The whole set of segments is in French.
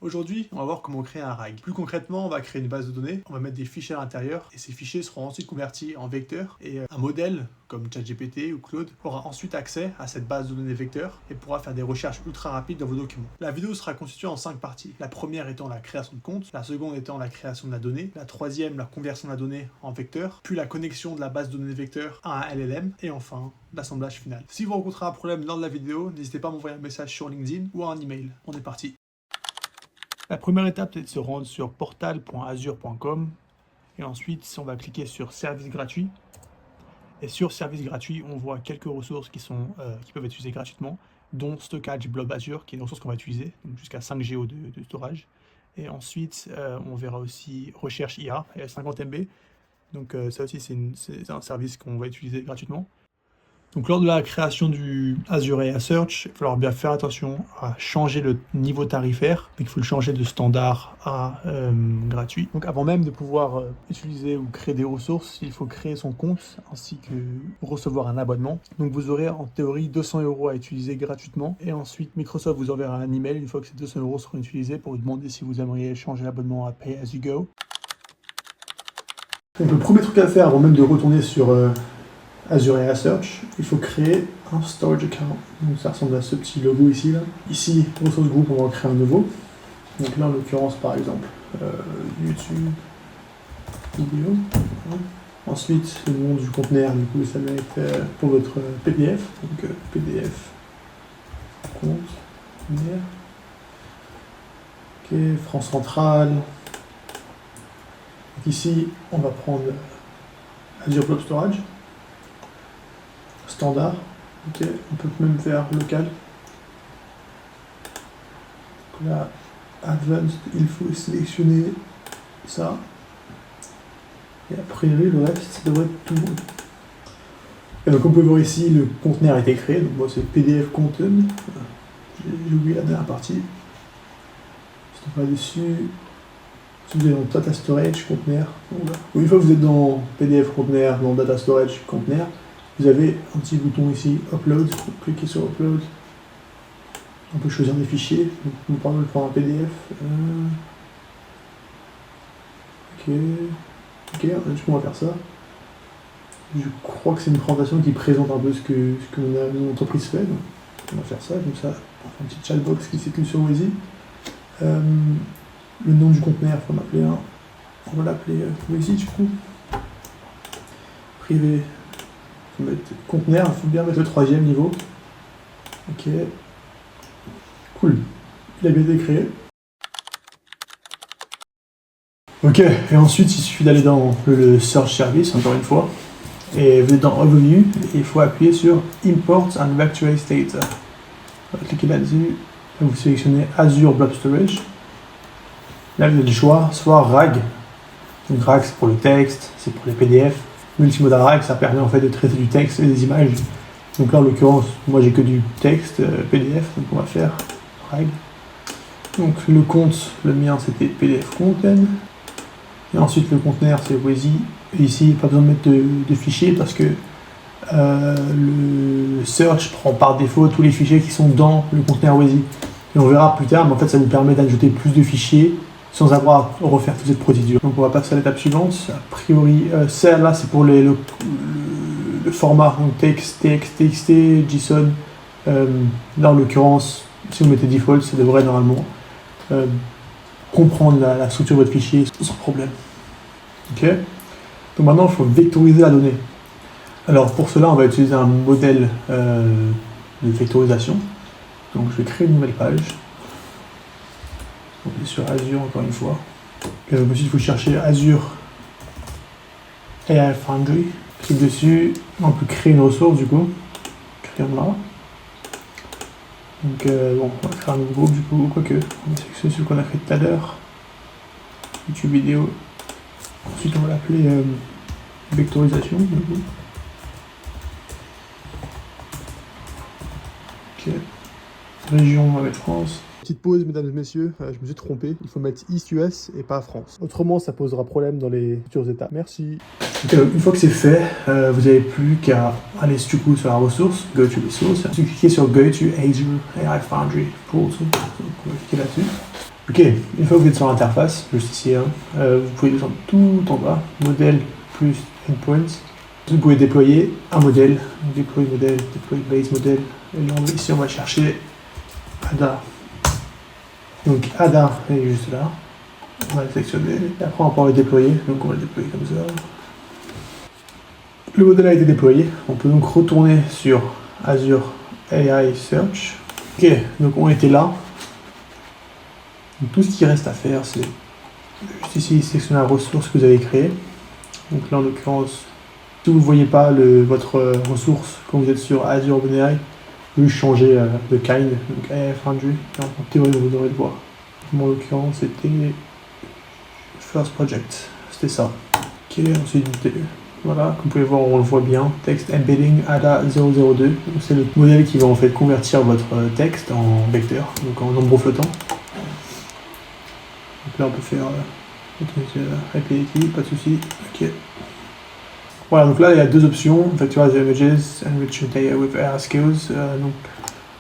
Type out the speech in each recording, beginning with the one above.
Aujourd'hui, on va voir comment créer un RAG. Plus concrètement, on va créer une base de données, on va mettre des fichiers à l'intérieur et ces fichiers seront ensuite convertis en vecteurs et un modèle comme ChatGPT ou Claude aura ensuite accès à cette base de données vecteurs et pourra faire des recherches ultra rapides dans vos documents. La vidéo sera constituée en 5 parties. La première étant la création de compte, la seconde étant la création de la donnée, la troisième la conversion de la donnée en vecteur, puis la connexion de la base de données vecteur à un LLM et enfin l'assemblage final. Si vous rencontrez un problème lors de la vidéo, n'hésitez pas à m'envoyer un message sur LinkedIn ou un email. On est parti. La première étape est de se rendre sur portal.azure.com et ensuite on va cliquer sur service gratuit. Et sur service gratuit, on voit quelques ressources qui peuvent être utilisées gratuitement, dont Stockage Blob Azure, qui est une ressource qu'on va utiliser, donc jusqu'à 5 Go de storage. Et ensuite, on verra aussi Recherche IA, 50 MB. Donc ça aussi, c'est un service qu'on va utiliser gratuitement. Donc lors de la création du Azure AI Search, il va falloir bien faire attention à changer le niveau tarifaire. Donc il faut le changer de standard à gratuit. Donc avant même de pouvoir utiliser ou créer des ressources, il faut créer son compte ainsi que recevoir un abonnement. Donc vous aurez en théorie 200 € à utiliser gratuitement. Et ensuite Microsoft vous enverra un email une fois que ces 200 € seront utilisés pour vous demander si vous aimeriez changer l'abonnement à Pay As You Go. Donc le premier truc à faire avant même de retourner sur Azure AI Search, il faut créer un storage account. Donc ça ressemble à ce petit logo ici. Ici, ressources groupe, on va en créer un nouveau. Donc là, en l'occurrence, par exemple, YouTube vidéo. Ensuite, le nom du conteneur, du coup, ça va être pour votre PDF. Donc PDF compte conteneur. Ok, France centrale. Donc ici, on va prendre Azure Blob Storage. Standard, ok, on peut même faire local. Donc là, Advanced, il faut sélectionner ça. Et a priori, le reste, ça devrait être tout bon. Et donc, on peut voir ici, le conteneur a été créé. Donc, moi, c'est PDF Content. J'ai oublié la dernière partie. Si on va dessus, si vous êtes dans Data Storage, conteneur. Une fois que vous êtes dans PDF Conteneur, dans Data Storage, conteneur, vous avez un petit bouton ici, Upload, cliquez sur Upload. On peut choisir des fichiers, donc nous parlons de prendre un PDF. Ok, du coup on va faire ça. Je crois que c'est une présentation qui présente un peu ce que mon entreprise fait. Donc on va faire ça, comme ça, on fait un petit chatbox qui circule sur Wheezy. Le nom du conteneur, il faut en appeler un. On va l'appeler Wheezy du coup. Privé. Il faut mettre conteneur, il faut bien mettre le 3e niveau. Ok. Cool. Il a bien été créé. Ok, et ensuite il suffit d'aller dans le Search Service, encore une fois. Et vous êtes dans Overview, et il faut appuyer sur Import and Vectorize Data. On va cliquer là-dessus, et vous sélectionnez Azure Blob Storage. Là vous avez le choix, soit RAG. Donc RAG c'est pour le texte, c'est pour les PDF. Multimodal RAG, ça permet en fait de traiter du texte et des images. Donc là en l'occurrence, moi j'ai que du texte PDF, donc on va faire RAG. Donc le compte, le mien c'était PDF Content. Et ensuite le conteneur c'est Wheezy. Et ici, pas besoin de mettre de fichiers parce que le search prend par défaut tous les fichiers qui sont dans le conteneur Wheezy. Et on verra plus tard, mais en fait ça nous permet d'ajouter plus de fichiers sans avoir à refaire toute cette procédure. Donc on va passer à l'étape suivante. A priori, celle-là c'est pour le format, donc texte, TXT, JSON. Là en l'occurrence, si vous mettez default, ça devrait normalement comprendre la structure de votre fichier sans problème. Ok. Donc maintenant il faut vectoriser la donnée. Alors pour cela on va utiliser un modèle de vectorisation. Donc je vais créer une nouvelle page. On est sur Azure encore une fois. Et donc ensuite il faut chercher Azure AI Foundry. Clique dessus, on peut créer une ressource du coup. Cliquons là. Donc bon, on va créer un nouveau groupe du coup, quoique. On va sélectionner celui qu'on a créé tout à l'heure. YouTube vidéo. Ensuite on va l'appeler vectorisation du coup. Ok. Région, on va mettre France. Petite pause, mesdames et messieurs, je me suis trompé, il faut mettre East US et pas France. Autrement, ça posera problème dans les futures étapes. Merci. Okay, une fois que c'est fait, vous n'avez plus qu'à aller du coup sur la ressource, Go to Resource, ensuite cliquez sur Go to Azure AI Foundry Portal. Donc, on va cliquer là-dessus. Ok, une fois que vous êtes sur l'interface, juste ici, hein, vous pouvez descendre tout en bas, modèle plus endpoints. Vous pouvez déployer un modèle, déployer modèle, déployer base modèle. Et là, ici, on va chercher ADA. Donc ADA est juste là. On va le sélectionner. Et après, on va pouvoir le déployer. Donc on va le déployer comme ça. Le modèle a été déployé. On peut donc retourner sur Azure AI Search. Ok, donc on était là. Donc, tout ce qui reste à faire, c'est juste ici sélectionner la ressource que vous avez créée. Donc là, en l'occurrence, si vous ne voyez pas votre ressource quand vous êtes sur Azure OpenAI, vous changer de kind, donc AI Foundry. En théorie, vous devrez le voir. Moi, en l'occurrence, c'était First Project. C'était ça. Ok, ensuite, voilà, comme vous pouvez voir, on le voit bien. Texte Embedding ADA 002. C'est le modèle qui va en fait convertir votre texte en vecteur, donc en nombre flottant. Donc là, on peut faire repeat, pas de souci. Ok. Voilà, donc là, il y a deux options. Vectorize images, enrich your data with AI skills. Donc,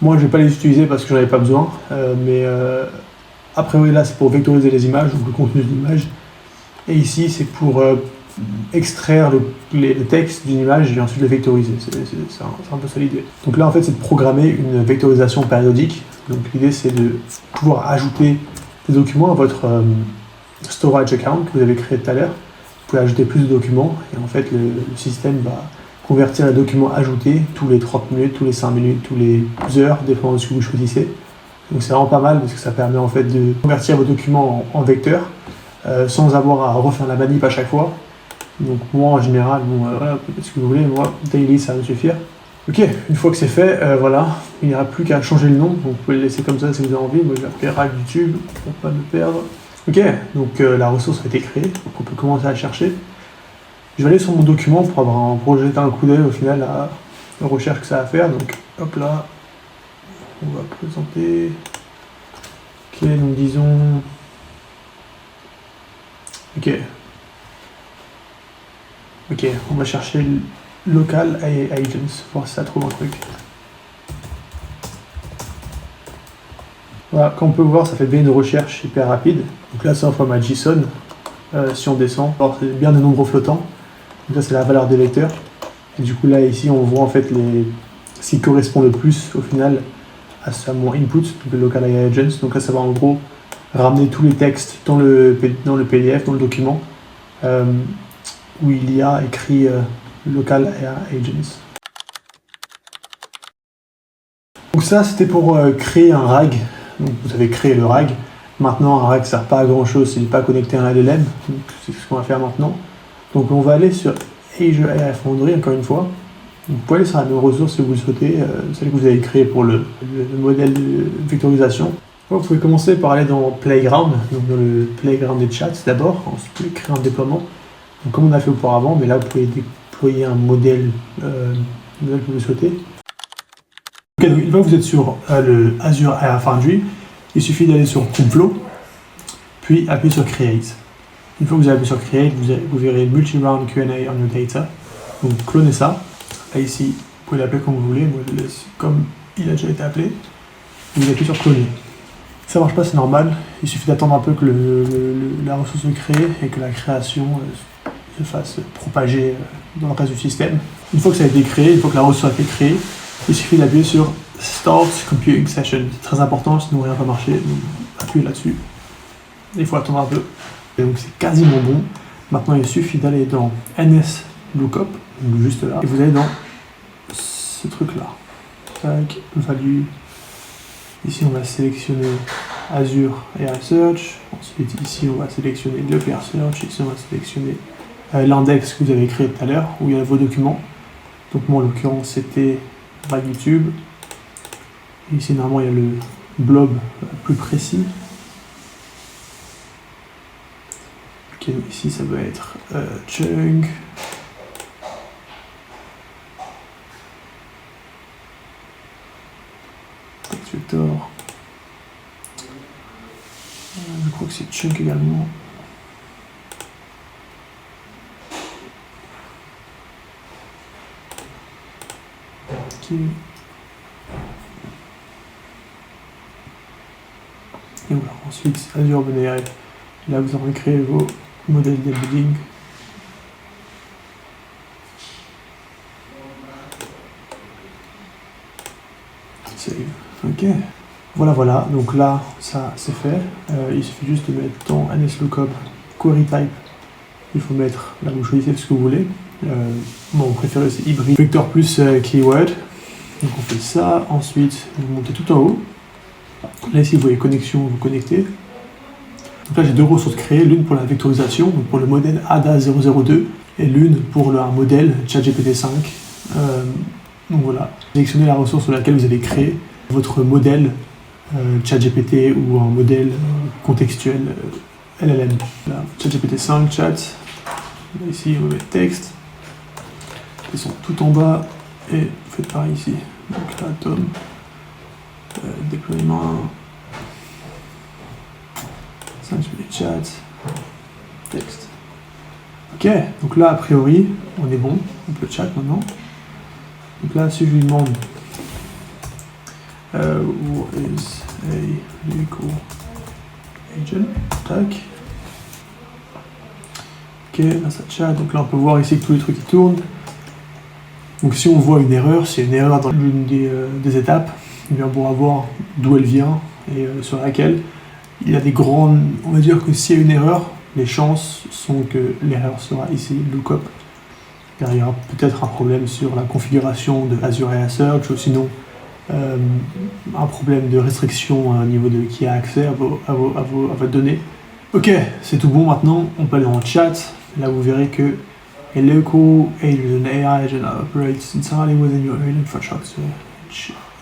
moi, je ne vais pas les utiliser parce que j'en avais pas besoin. Mais après, oui, là, c'est pour vectoriser les images, donc le contenu de l'image. Et ici, c'est pour extraire le texte d'une image et ensuite le vectoriser. C'est un peu ça l'idée. Donc là, en fait, c'est de programmer une vectorisation périodique. Donc l'idée, c'est de pouvoir ajouter des documents à votre storage account que vous avez créé tout à l'heure. Vous pouvez ajouter plus de documents et en fait, le système va convertir les documents ajoutés tous les 30 minutes, tous les 5 minutes, tous les heures, dépendant de ce que vous choisissez. Donc c'est vraiment pas mal parce que ça permet en fait de convertir vos documents en vecteurs sans avoir à refaire la manip à chaque fois. Donc moi en général, bon, voilà, faites ce que vous voulez, moi daily ça va me suffire. Ok, une fois que c'est fait, voilà, il n'y aura plus qu'à changer le nom, donc vous pouvez le laisser comme ça si vous avez envie. Moi je vais appeler RAG YouTube pour pas me perdre. Ok, donc la ressource a été créée, donc on peut commencer à la chercher. Je vais aller sur mon document pour jeter un coup d'œil au final à la recherche que ça va faire. Donc hop là, on va présenter. Ok, donc disons. Ok. Ok, on va chercher local agents, voir si ça trouve un truc. Voilà, comme on peut voir, ça fait bien une recherche hyper rapide. Donc là, c'est en format JSON. Si on descend, c'est bien des nombres flottants. Donc là, c'est la valeur des vecteurs. Et du coup, là, ici, on voit en fait ce qui correspond le plus au final à mon input, donc le local AI agents. Donc là, ça va en gros ramener tous les textes dans le PDF, dans le document, où il y a écrit local AI agents. Donc ça, c'était pour créer un RAG. Donc vous avez créé le RAG. Maintenant, un RAG ne sert pas à grand chose s'il n'est pas connecté à un LLM. Donc c'est ce qu'on va faire maintenant. Donc on va aller sur Azure AI Foundry, encore une fois. Donc, vous pouvez aller sur la même ressource si vous le souhaitez, celle que vous avez créée pour le modèle de vectorisation. Vous pouvez commencer par aller dans Playground, donc dans le Playground des chats d'abord. Ensuite, vous pouvez créer un déploiement. Donc, comme on a fait auparavant, mais là vous pouvez déployer un modèle, que vous souhaitez. Ok, donc une fois que vous êtes sur le Azure AI Foundry, il suffit d'aller sur Kubeflow, puis appuyer sur Create. Une fois que vous avez appuyé sur Create, vous verrez Multi-Round Q&A on your data. Donc clonez ça. Là ici, vous pouvez l'appeler comme vous voulez. Moi je le laisse comme il a déjà été appelé. Vous appuyez sur cloner. Si ça marche pas, c'est normal. Il suffit d'attendre un peu que la ressource se crée et que la création se fasse propager dans le reste du système. Une fois que ça a été créé, une fois que la ressource a été créée, il suffit d'appuyer sur Start Computing Session. C'est très important, sinon rien ne va marcher. Donc appuyez là-dessus. Il faut attendre un peu. Et donc c'est quasiment bon. Maintenant il suffit d'aller dans NS Lookup, donc juste là, et vous allez dans ce truc là. Tac, value. Ici on va sélectionner Azure AI Search. Ensuite ici on va sélectionner le PR Search. Ici on va sélectionner l'index que vous avez créé tout à l'heure, où il y a vos documents. Donc moi en l'occurrence c'était RAG YouTube. Et ici normalement il y a le blob plus précis. Ok, donc ici ça va être chunk. Text vector. Je crois que c'est chunk également. Ok. Et voilà, Ensuite, Azure OpenAI. Là, vous aurez créé vos modèles d'embedding. Save. Ok. Voilà. Donc là, ça c'est fait. Il suffit juste de mettre dans NSLOOKUP query type. Il faut mettre, là vous choisissez ce que vous voulez. Bon, préférez c'est hybride. Vector plus keyword. Donc on fait ça. Ensuite, vous montez tout en haut. Là ici, vous voyez connexion, vous connectez. Donc là, j'ai deux ressources créées, l'une pour la vectorisation, donc pour le modèle ADA002, et l'une pour un modèle ChatGPT5. Donc voilà, sélectionnez la ressource sur laquelle vous avez créé votre modèle ChatGPT ou un modèle contextuel LLM. Là, ChatGPT5, chat. Là, ici, on va mettre texte. Ils sont tout en bas et vous faites pareil ici. Donc là, Tom, déploiement. 5 minutes chat, texte. Ok, donc là, a priori, on est bon. On peut chat maintenant. Donc là, si je lui demande what is a vehicle agent, tac. Ok, là ça chat. Donc là, on peut voir ici que tous les trucs qui tournent. Donc si on voit une erreur, c'est une erreur dans l'une des étapes, eh bien, on pourra voir d'où elle vient et sur laquelle. Il y a des grandes... On va dire que s'il y a une erreur, les chances sont que l'erreur sera ici, lookup. Car il y aura peut-être un problème sur la configuration de Azure Search, ou sinon un problème de restriction au niveau de qui a accès à votre donnée. Ok, c'est tout bon maintenant, on peut aller dans le chat. Là vous verrez que a local agent, AI agent operates entirely within your own infrastructure,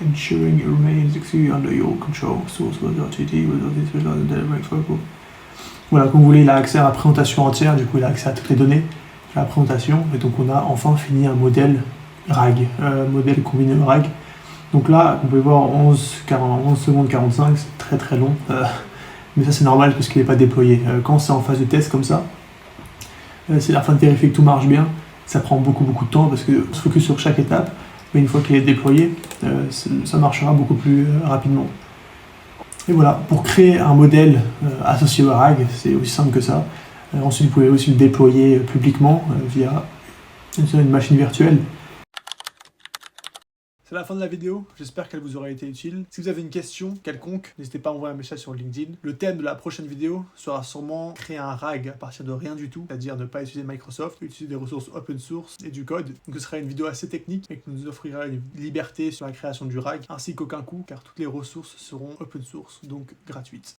ensuring it remains exclusively under your control. Source code RTD with this result direct focal. Voilà, comme vous voulez, il a accès à la présentation entière, du coup il a accès à toutes les données de la présentation, et donc on a enfin fini un modèle RAG, modèle combiné RAG. Donc là, vous pouvez voir 11 secondes 45, c'est très très long, mais ça c'est normal parce qu'il n'est pas déployé. Quand c'est en phase de test comme ça, c'est afin de vérifier que tout marche bien, ça prend beaucoup de temps parce qu'on se focus sur chaque étape. Mais une fois qu'il est déployé, ça marchera beaucoup plus rapidement. Et voilà, pour créer un modèle associé au RAG, c'est aussi simple que ça. Ensuite, vous pouvez aussi le déployer publiquement via une machine virtuelle. C'est la fin de la vidéo, j'espère qu'elle vous aura été utile. Si vous avez une question quelconque, n'hésitez pas à envoyer un message sur LinkedIn. Le thème de la prochaine vidéo sera sûrement créer un RAG à partir de rien du tout, c'est-à-dire ne pas utiliser Microsoft, utiliser des ressources open source et du code. Donc ce sera une vidéo assez technique, mais qui nous offrira une liberté sur la création du RAG, ainsi qu'aucun coût, car toutes les ressources seront open source, donc gratuites.